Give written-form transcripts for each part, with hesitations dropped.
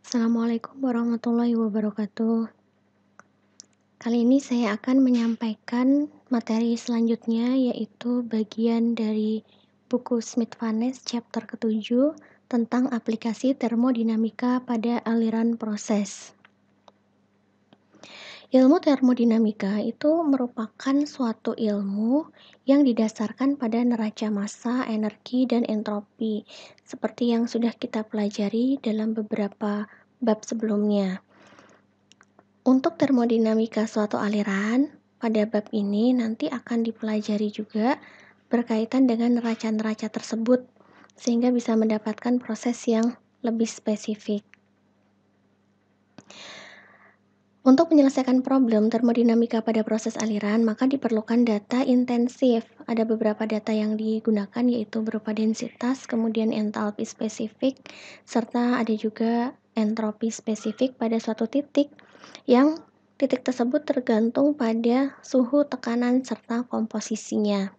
Assalamualaikum warahmatullahi wabarakatuh. Kali ini saya akan menyampaikan materi selanjutnya, yaitu bagian dari buku Smith-Vaness chapter ke-7 tentang aplikasi termodinamika pada aliran proses. Ilmu termodinamika itu merupakan suatu ilmu yang didasarkan pada neraca massa, energi, dan entropi, seperti yang sudah kita pelajari dalam beberapa bab sebelumnya. Untuk termodinamika suatu aliran, pada bab ini nanti akan dipelajari juga berkaitan dengan neraca-neraca tersebut, sehingga bisa mendapatkan proses yang lebih spesifik. Untuk menyelesaikan problem termodinamika pada proses aliran, maka diperlukan data intensif. Ada beberapa data yang digunakan, yaitu berupa densitas, kemudian entalpi spesifik, serta ada juga entropi spesifik pada suatu titik, yang titik tersebut tergantung pada suhu, tekanan, serta komposisinya.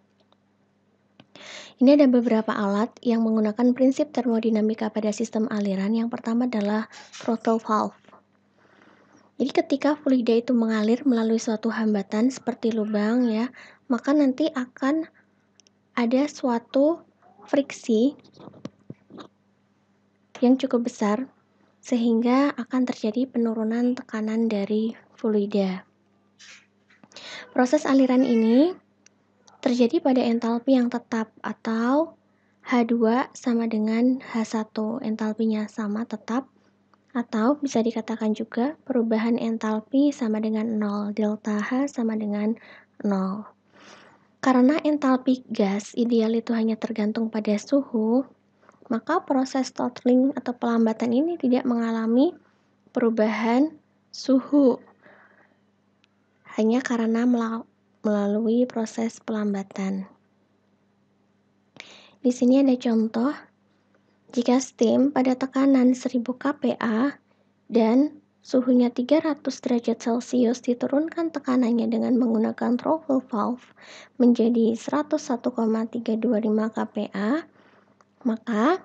Ini ada beberapa alat yang menggunakan prinsip termodinamika pada sistem aliran. Yang pertama adalah throttle valve. Jadi ketika fluida itu mengalir melalui suatu hambatan seperti lubang ya, maka nanti akan ada suatu friksi yang cukup besar sehingga akan terjadi penurunan tekanan dari fluida. Proses aliran ini terjadi pada entalpi yang tetap atau H2 sama dengan H1. Entalpinya sama tetap, atau bisa dikatakan juga perubahan entalpi sama dengan 0, delta H sama dengan 0. Karena entalpi gas ideal itu hanya tergantung pada suhu, maka proses throttling atau pelambatan ini tidak mengalami perubahan suhu, hanya karena melalui proses pelambatan. Di sini ada contoh. Jika steam pada tekanan 1000 kPa dan suhunya 300 derajat Celcius diturunkan tekanannya dengan menggunakan throttle valve menjadi 101,325 kPa, maka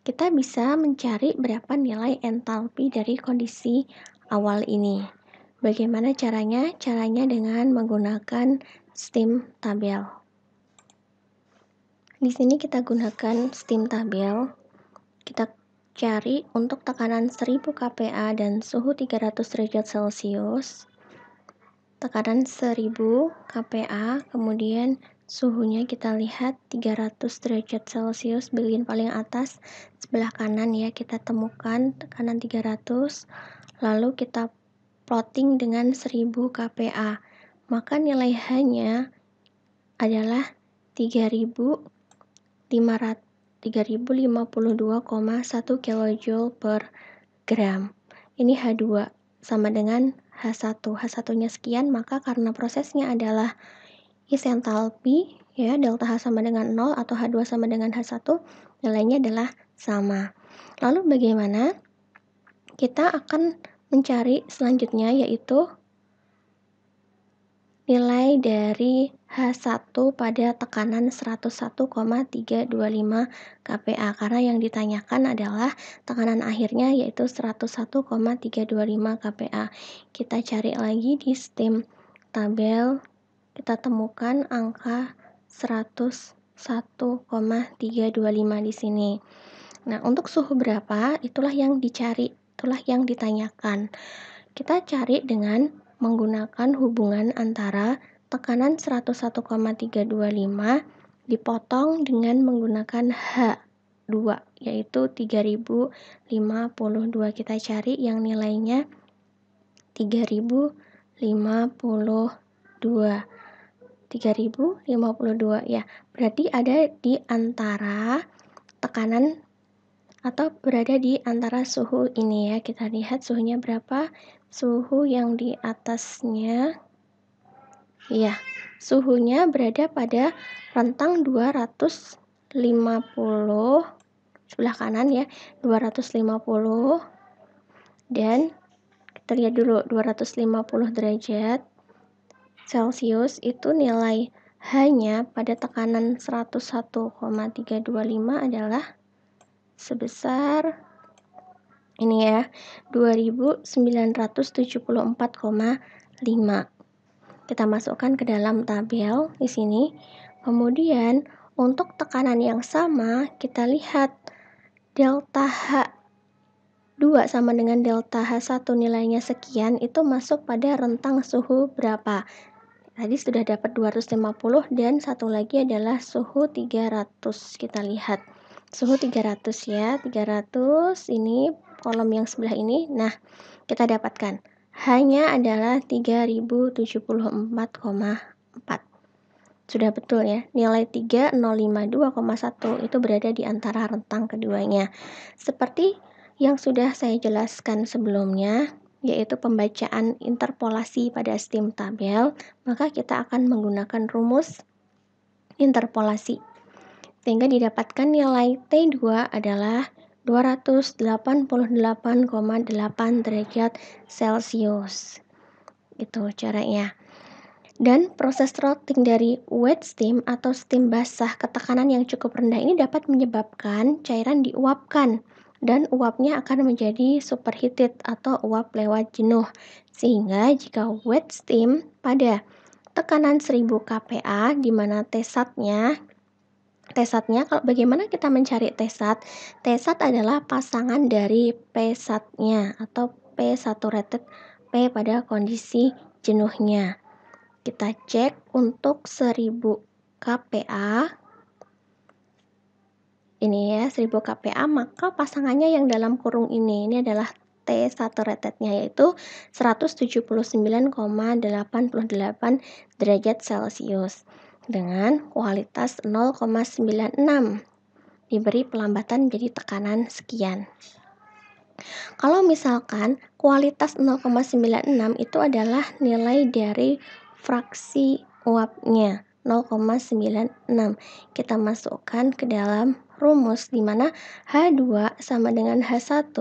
kita bisa mencari berapa nilai entalpi dari kondisi awal ini. Bagaimana caranya? Caranya dengan menggunakan steam tabel. Di sini kita gunakan steam tabel. Kita cari untuk tekanan 1000 kPa dan suhu 300 derajat Celcius. Tekanan 1000 kPa, kemudian suhunya kita lihat 300 derajat Celcius, bagian paling atas sebelah kanan ya, kita temukan tekanan 300, lalu kita plotting dengan 1000 kPa. Maka nilai H-nya adalah 3052,1 kJ per gram. Ini H2 sama dengan H1. H1-nya sekian, maka karena prosesnya adalah isentalpi, ya, delta H sama dengan 0 atau H2 sama dengan H1, nilainya adalah sama. Lalu bagaimana? Kita akan mencari selanjutnya, yaitu nilai dari H1 pada tekanan 101,325 kPa, karena yang ditanyakan adalah tekanan akhirnya yaitu 101,325 kPa. Kita cari lagi di steam tabel, kita temukan angka 101,325 di sini. Nah, untuk suhu berapa, itulah yang dicari, itulah yang ditanyakan. Kita cari dengan menggunakan hubungan antara tekanan 101,325 dipotong dengan menggunakan H2, yaitu 3052. Kita cari yang nilainya 3052 ya. Berarti ada di antara tekanan atau berada di antara suhu ini ya. Kita lihat suhunya berapa. Suhu yang di atasnya, ya, suhunya berada pada rentang 250, sebelah kanan ya, 250, dan kita lihat dulu 250 derajat Celcius itu nilai H-nya pada tekanan 101,325 adalah sebesar Ini ya, 2974,5. Kita masukkan ke dalam tabel di sini. Kemudian untuk tekanan yang sama, kita lihat delta H2 sama dengan delta H1 nilainya sekian, itu masuk pada rentang suhu berapa? Tadi sudah dapat 250 dan satu lagi adalah suhu 300. Kita lihat suhu 300 ya, 300 ini kolom yang sebelah ini. Nah, kita dapatkan hanya adalah 3074,4. Sudah betul ya, nilai 3052,1 itu berada di antara rentang keduanya. Seperti yang sudah saya jelaskan sebelumnya, yaitu pembacaan interpolasi pada stem tabel, maka kita akan menggunakan rumus interpolasi. Sehingga didapatkan nilai T2 adalah 288,8 derajat Celcius. Itu caranya. Dan proses throttling dari wet steam atau steam basah ke tekanan yang cukup rendah ini dapat menyebabkan cairan diuapkan dan uapnya akan menjadi superheated atau uap lewat jenuh. Sehingga jika wet steam pada tekanan 1000 kPa di mana T-satnya kalau bagaimana kita mencari T-sat? T-sat adalah pasangan dari P-satnya atau P saturated P pada kondisi jenuhnya. Kita cek untuk 1000 kPa. Ini ya, 1000 kPa, maka pasangannya yang dalam kurung ini adalah T saturatednya yaitu 179,88 derajat Celcius dengan kualitas 0,96. Diberi pelambatan jadi tekanan sekian. Kalau misalkan kualitas 0,96 itu adalah nilai dari fraksi uapnya 0,96. Kita masukkan ke dalam rumus di mana H2 sama dengan H1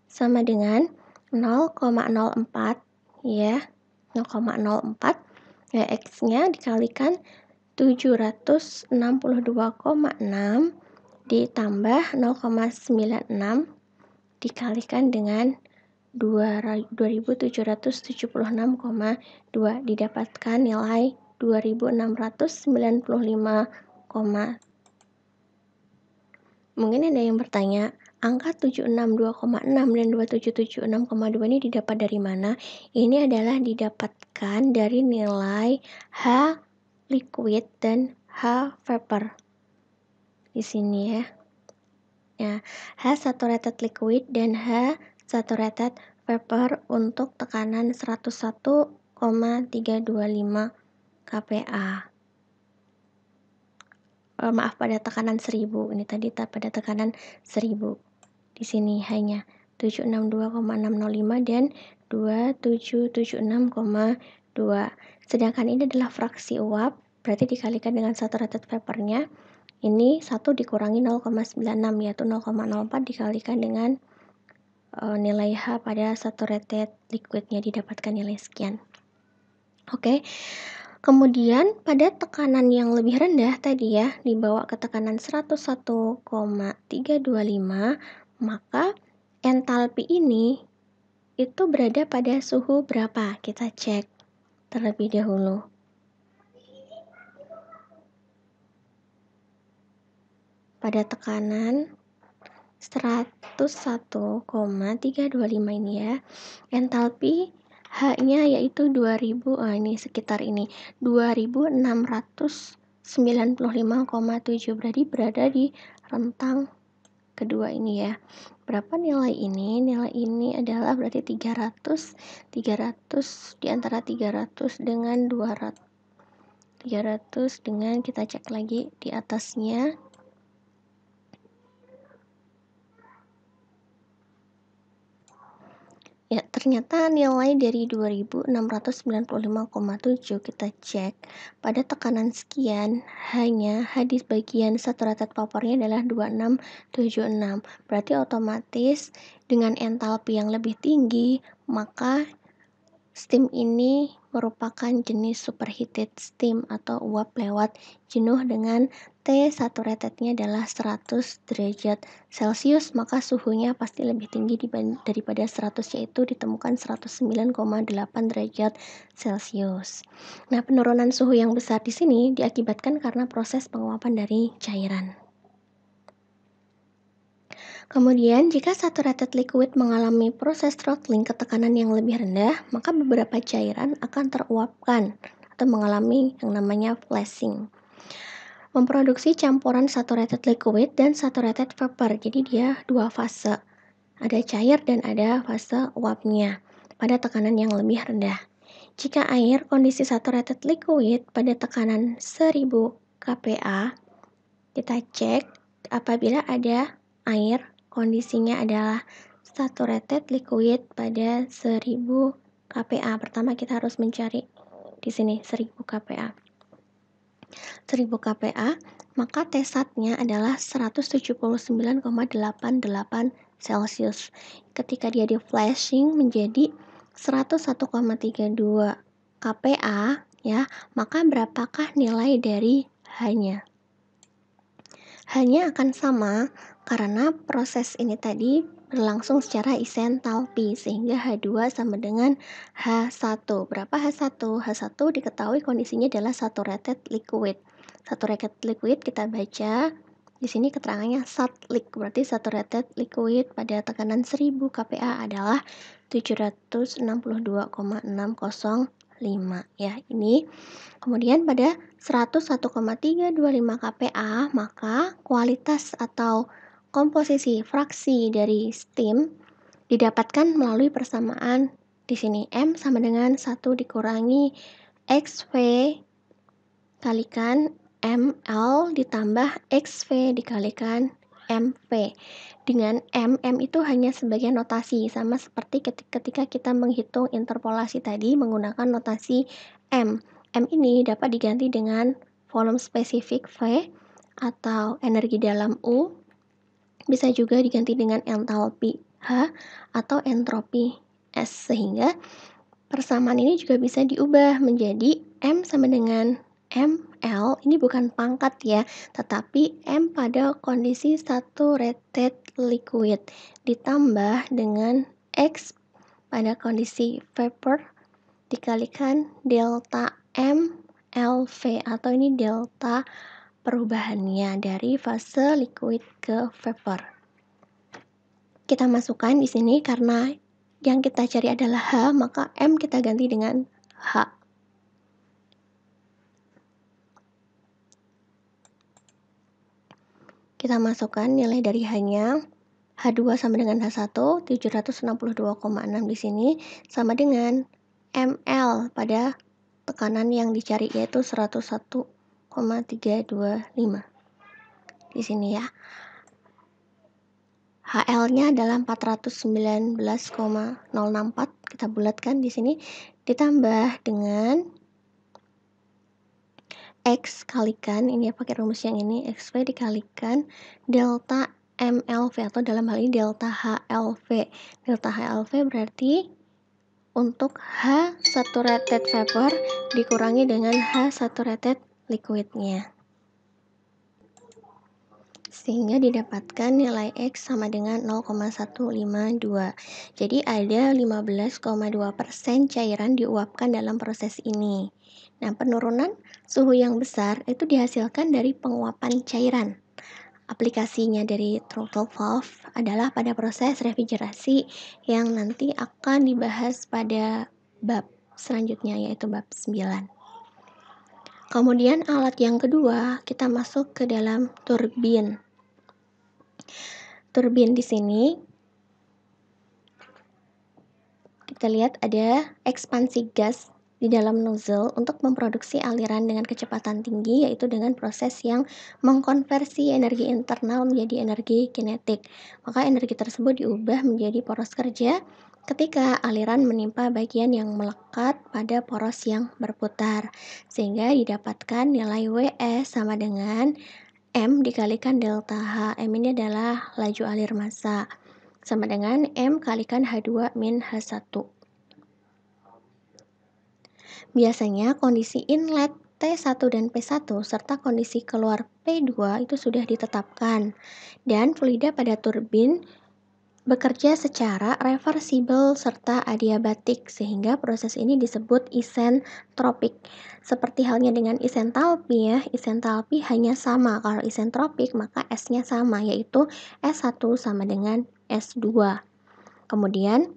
sama dengan 0,04 ya. 0,04 ya, X-nya dikalikan 762,6 ditambah 0,96 dikalikan dengan 2776,2 didapatkan nilai 2695, mungkin ada yang bertanya, angka 762,6 dan 2776,2 ini didapat dari mana? Ini adalah didapatkan dari nilai H liquid dan H vapor di sini ya. Ya, H saturated liquid dan H saturated vapor untuk tekanan 101,325 kPa. Maaf, pada tekanan 1000. Ini tadi pada tekanan 1000. Di sini hanya 762,605 dan 2776,2. Sedangkan ini adalah fraksi uap, berarti dikalikan dengan saturated vapornya. Ini 1 dikurangi 0,96 yaitu 0,04 dikalikan dengan nilai H pada saturated liquidnya didapatkan nilai sekian. Oke. Kemudian pada tekanan yang lebih rendah tadi ya, dibawa ke tekanan 101,325, maka entalpi ini itu berada pada suhu berapa? Kita cek terlebih dahulu. Pada tekanan 101,325 ini ya, entalpi H-nya yaitu 2000, ini sekitar ini 2695,7, berarti berada di rentang kedua ini ya. Berapa nilai ini? Nilai ini adalah berarti 300 di antara 300 dengan 200. 300 dengan kita cek lagi di atasnya. Ya, ternyata nilai dari 2695,7 kita cek pada tekanan sekian, hanya H di bagian saturated vapornya adalah 2676. Berarti otomatis dengan entalpi yang lebih tinggi, maka steam ini merupakan jenis superheated steam atau uap lewat jenuh dengan T saturated-nya adalah 100 derajat Celcius, maka suhunya pasti lebih tinggi daripada 100, yaitu ditemukan 109,8 derajat Celcius. Nah, penurunan suhu yang besar di sini diakibatkan karena proses penguapan dari cairan. Kemudian, jika saturated liquid mengalami proses throttling ke tekanan yang lebih rendah, maka beberapa cairan akan teruapkan atau mengalami yang namanya flashing. Memproduksi campuran saturated liquid dan saturated vapor, jadi dia dua fase. Ada cair dan ada fase uapnya pada tekanan yang lebih rendah. Jika air kondisi saturated liquid pada tekanan 1000 kPa, kita cek apabila ada air kondisinya adalah saturated liquid pada 1000 kPa. Pertama kita harus mencari di sini 1000 kPa. 1000 kPa, maka T-sat-nya adalah 179,88 Celcius. Ketika dia di flashing menjadi 101,32 kPa, ya, maka berapakah nilai dari H-nya? H-nya akan sama karena proses ini tadi berlangsung secara isentalpi, sehingga H2 sama dengan H1. Berapa H1? H1 diketahui kondisinya adalah saturated liquid. Saturated liquid kita baca di sini keterangannya SATLIQ, berarti saturated liquid pada tekanan 1000 kPa adalah 762,605, ya. Ini kemudian pada 101,325 kPa, maka kualitas atau komposisi fraksi dari steam didapatkan melalui persamaan di sini M sama dengan 1 dikurangi XV kalikan ML ditambah XV dikalikan MV. Dengan M itu hanya sebagai notasi, sama seperti ketika kita menghitung interpolasi tadi menggunakan notasi M. M ini dapat diganti dengan volume spesifik V atau energi dalam U, bisa juga diganti dengan entalpi H atau entropi S, sehingga persamaan ini juga bisa diubah menjadi M sama dengan ML, ini bukan pangkat ya, tetapi M pada kondisi saturated liquid ditambah dengan X pada kondisi vapor dikalikan delta MLV, atau ini delta perubahannya dari fase liquid ke vapor. Kita masukkan di sini karena yang kita cari adalah H, maka M kita ganti dengan H. Kita masukkan nilai dari H-nya. H2 sama dengan H1, 762,6 di sini sama dengan ml pada tekanan yang dicari, yaitu 101,325. Di sini ya. HL-nya adalah 419,064, kita bulatkan di sini, ditambah dengan X kalikan, ini ya pakai rumus yang ini, XV dikalikan delta MLV atau dalam hal ini delta HLV. Delta HLV berarti untuk H saturated vapor dikurangi dengan H saturated liquidnya, sehingga didapatkan nilai X sama dengan 0,152. Jadi ada 15,2% cairan diuapkan dalam proses ini. Nah, penurunan suhu yang besar itu dihasilkan dari penguapan cairan. Aplikasinya dari throttle valve adalah pada proses refrigerasi yang nanti akan dibahas pada bab selanjutnya, yaitu bab 9. Kemudian alat yang kedua, kita masuk ke dalam turbin. Turbin di sini kita lihat ada ekspansi gas di dalam nozzle untuk memproduksi aliran dengan kecepatan tinggi, yaitu dengan proses yang mengkonversi energi internal menjadi energi kinetik. Maka energi tersebut diubah menjadi poros kerja ketika aliran menimpa bagian yang melekat pada poros yang berputar, sehingga didapatkan nilai WE sama dengan M dikalikan delta H. M ini adalah laju alir massa, sama dengan M kalikan H2 min H1. Biasanya kondisi inlet T1 dan P1 serta kondisi keluar P2 itu sudah ditetapkan. Dan fluida pada turbin bekerja secara reversibel serta adiabatik, sehingga proses ini disebut isentropik. Seperti halnya dengan isentalpi ya, isentalpi hanya sama. Kalau isentropik maka S-nya sama, yaitu S1 sama dengan S2. Kemudian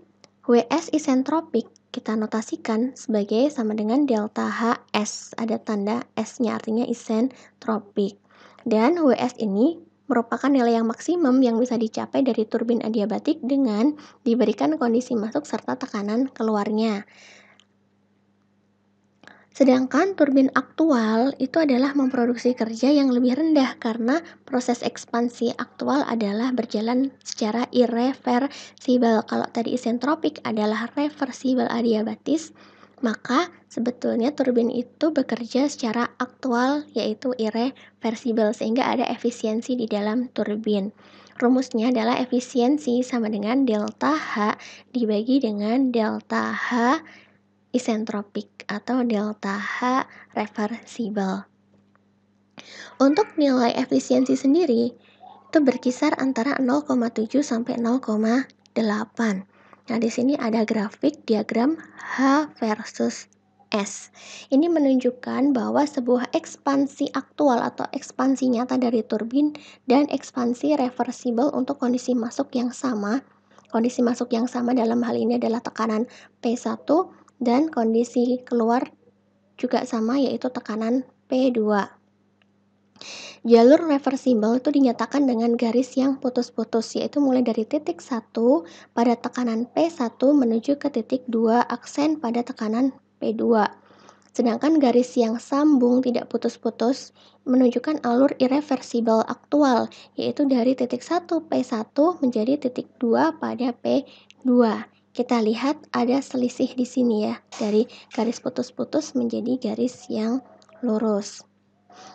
WS isentropik kita notasikan sebagai sama dengan delta HS. Ada tanda S-nya, artinya isentropik. Dan WS ini merupakan nilai yang maksimum yang bisa dicapai dari turbin adiabatik dengan diberikan kondisi masuk serta tekanan keluarnya. Sedangkan turbin aktual itu adalah memproduksi kerja yang lebih rendah karena proses ekspansi aktual adalah berjalan secara irreversibel. Kalau tadi isentropik adalah reversibel adiabatis, maka sebetulnya turbin itu bekerja secara aktual yaitu irreversibel, sehingga ada efisiensi di dalam turbin. Rumusnya adalah efisiensi sama dengan delta H dibagi dengan delta H isentropik atau delta H reversibel. Untuk nilai efisiensi sendiri itu berkisar antara 0,7 sampai 0,8. Nah, di sini ada grafik diagram H versus S. Ini menunjukkan bahwa sebuah ekspansi aktual atau ekspansi nyata dari turbin dan ekspansi reversibel untuk kondisi masuk yang sama. Kondisi masuk yang sama dalam hal ini adalah tekanan P1 dan kondisi keluar juga sama, yaitu tekanan P2. Jalur reversibel itu dinyatakan dengan garis yang putus-putus, yaitu mulai dari titik 1 pada tekanan P1 menuju ke titik 2 aksen pada tekanan P2. Sedangkan garis yang sambung tidak putus-putus menunjukkan alur irreversibel aktual, yaitu dari titik 1 P1 menjadi titik 2 pada P2. Kita lihat ada selisih di sini ya, dari garis putus-putus menjadi garis yang lurus.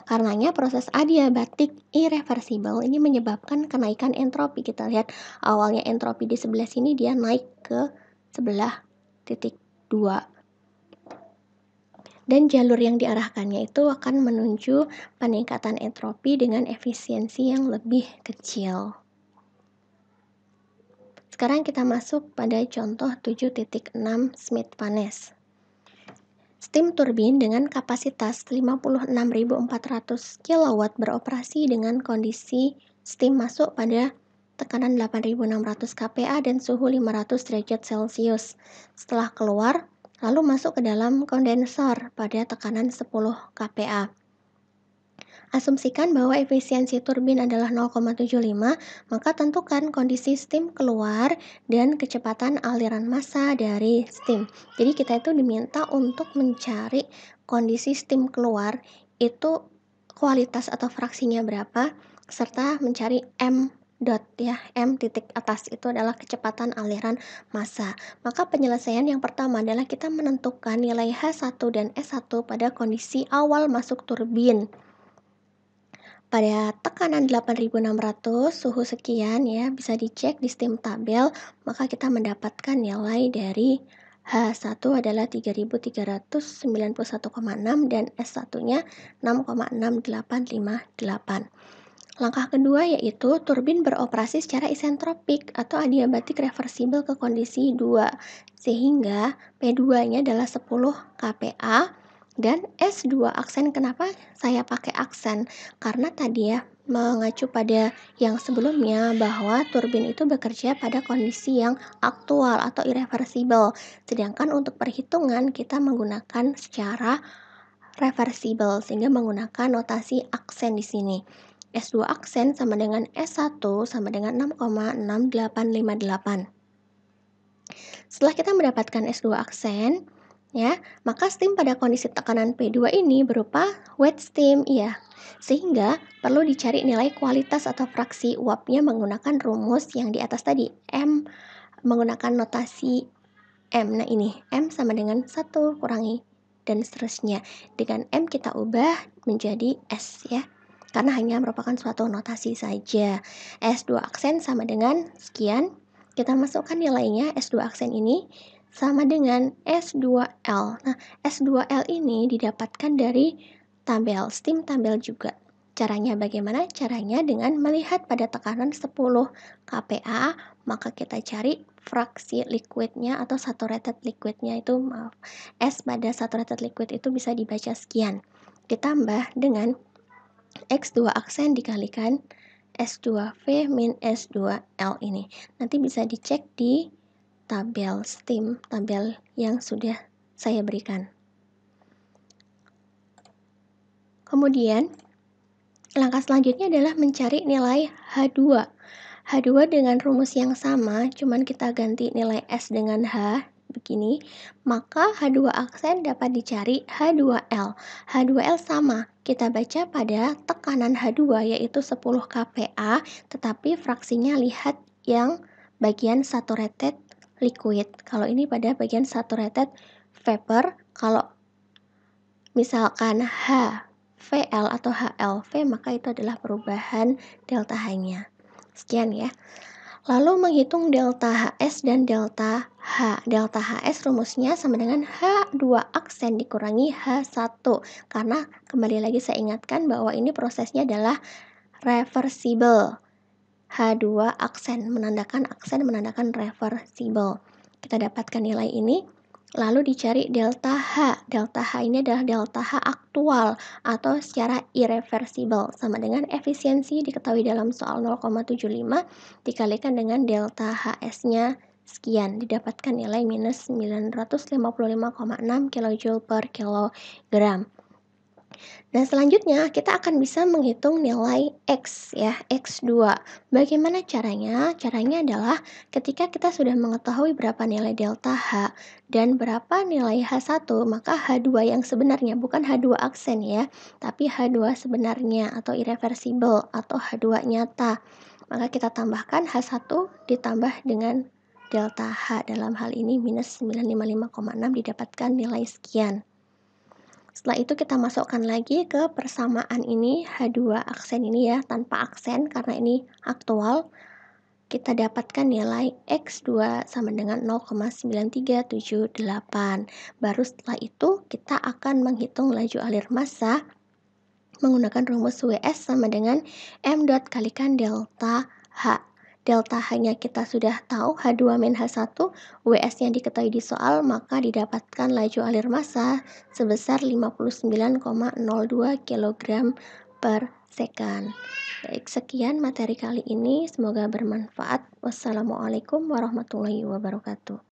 Karenanya proses adiabatik irreversibel ini menyebabkan kenaikan entropi. Kita lihat awalnya entropi di sebelah sini, dia naik ke sebelah titik 2. Dan jalur yang diarahkannya itu akan menuju peningkatan entropi dengan efisiensi yang lebih kecil. Sekarang kita masuk pada contoh 7.6 Smith-Vaness. Steam turbin dengan kapasitas 56.400 kW beroperasi dengan kondisi steam masuk pada tekanan 8.600 kPa dan suhu 500 derajat Celcius. Setelah keluar, lalu masuk ke dalam kondensor pada tekanan 10 kPa. Asumsikan bahwa efisiensi turbin adalah 0,75, maka tentukan kondisi steam keluar dan kecepatan aliran massa dari steam. Jadi kita itu diminta untuk mencari kondisi steam keluar itu kualitas atau fraksinya berapa, serta mencari M dot ya, M titik atas itu adalah kecepatan aliran massa. Maka penyelesaian yang pertama adalah kita menentukan nilai H1 dan S1 pada kondisi awal masuk turbin. Pada tekanan 8.600, suhu sekian ya, bisa dicek di steam tabel, maka kita mendapatkan nilai dari H1 adalah 3.391,6 dan S1-nya 6,6858. Langkah kedua yaitu turbin beroperasi secara isentropik atau adiabatik reversibel ke kondisi 2, sehingga P2-nya adalah 10 kPa dan S2 aksen. Kenapa saya pakai aksen? Karena tadi ya mengacu pada yang sebelumnya bahwa turbin itu bekerja pada kondisi yang aktual atau irreversibel. Sedangkan untuk perhitungan kita menggunakan secara reversibel sehingga menggunakan notasi aksen di sini. S2 aksen sama dengan S1 sama dengan 6,6858. Setelah kita mendapatkan S2 aksen, ya, maka steam pada kondisi tekanan P2 ini berupa wet steam, ya. Sehingga perlu dicari nilai kualitas atau fraksi uapnya menggunakan rumus yang di atas tadi, M menggunakan notasi M. Nah, ini M sama dengan 1 kurangi dan seterusnya. Dengan M kita ubah menjadi S ya. Karena hanya merupakan suatu notasi saja. S2 aksen sama dengan sekian. Kita masukkan nilainya S2 aksen ini sama dengan S2L. Nah, S2L ini didapatkan dari tabel, stim tabel juga. Caranya bagaimana? Caranya dengan melihat pada tekanan 10 kPa, maka kita cari fraksi liquidnya atau saturated liquidnya itu, S pada saturated liquid itu bisa dibaca sekian. Ditambah dengan X2 aksen dikalikan S2V min S2L ini. Nanti bisa dicek di tabel stim, tabel yang sudah saya berikan. Kemudian, langkah selanjutnya adalah mencari nilai H2. H2 dengan rumus yang sama, cuman kita ganti nilai S dengan H, begini, maka H2 aksen dapat dicari H2L. H2L sama, kita baca pada tekanan H2 yaitu 10 kPa, tetapi fraksinya lihat yang bagian saturated liquid. Kalau ini pada bagian saturated vapor, kalau misalkan HVL atau HLV, maka itu adalah perubahan delta H-nya. Sekian ya. Lalu menghitung delta HS dan delta H. Delta HS rumusnya sama dengan H2 aksen dikurangi H1. Karena kembali lagi saya ingatkan bahwa ini prosesnya adalah reversible. H2 aksen menandakan reversible. Kita dapatkan nilai ini. Lalu dicari delta H. Delta H ini adalah delta H aktual atau secara irreversible. Sama dengan efisiensi diketahui dalam soal 0,75 dikalikan dengan delta HS-nya sekian. Didapatkan nilai minus 955,6 kJ per kilogram. Nah, selanjutnya kita akan bisa menghitung nilai X ya, X2. Bagaimana caranya? Caranya adalah ketika kita sudah mengetahui berapa nilai delta H dan berapa nilai H1, maka H2 yang sebenarnya bukan H2 aksen ya, tapi H2 sebenarnya atau irreversible atau H2 nyata. Maka kita tambahkan H1 ditambah dengan delta H, dalam hal ini minus 955,6 didapatkan nilai sekian. Setelah itu kita masukkan lagi ke persamaan ini, H2 aksen ini ya, tanpa aksen karena ini aktual. Kita dapatkan nilai X2 sama dengan 0,9378. Baru setelah itu kita akan menghitung laju alir massa menggunakan rumus WS sama dengan M dot kalikan delta H. Delta H-nya kita sudah tahu, H2 min H1, WS-nya diketahui di soal, maka didapatkan laju alir massa sebesar 59,02 kg per second. Baik, sekian materi kali ini, semoga bermanfaat. Wassalamualaikum warahmatullahi wabarakatuh.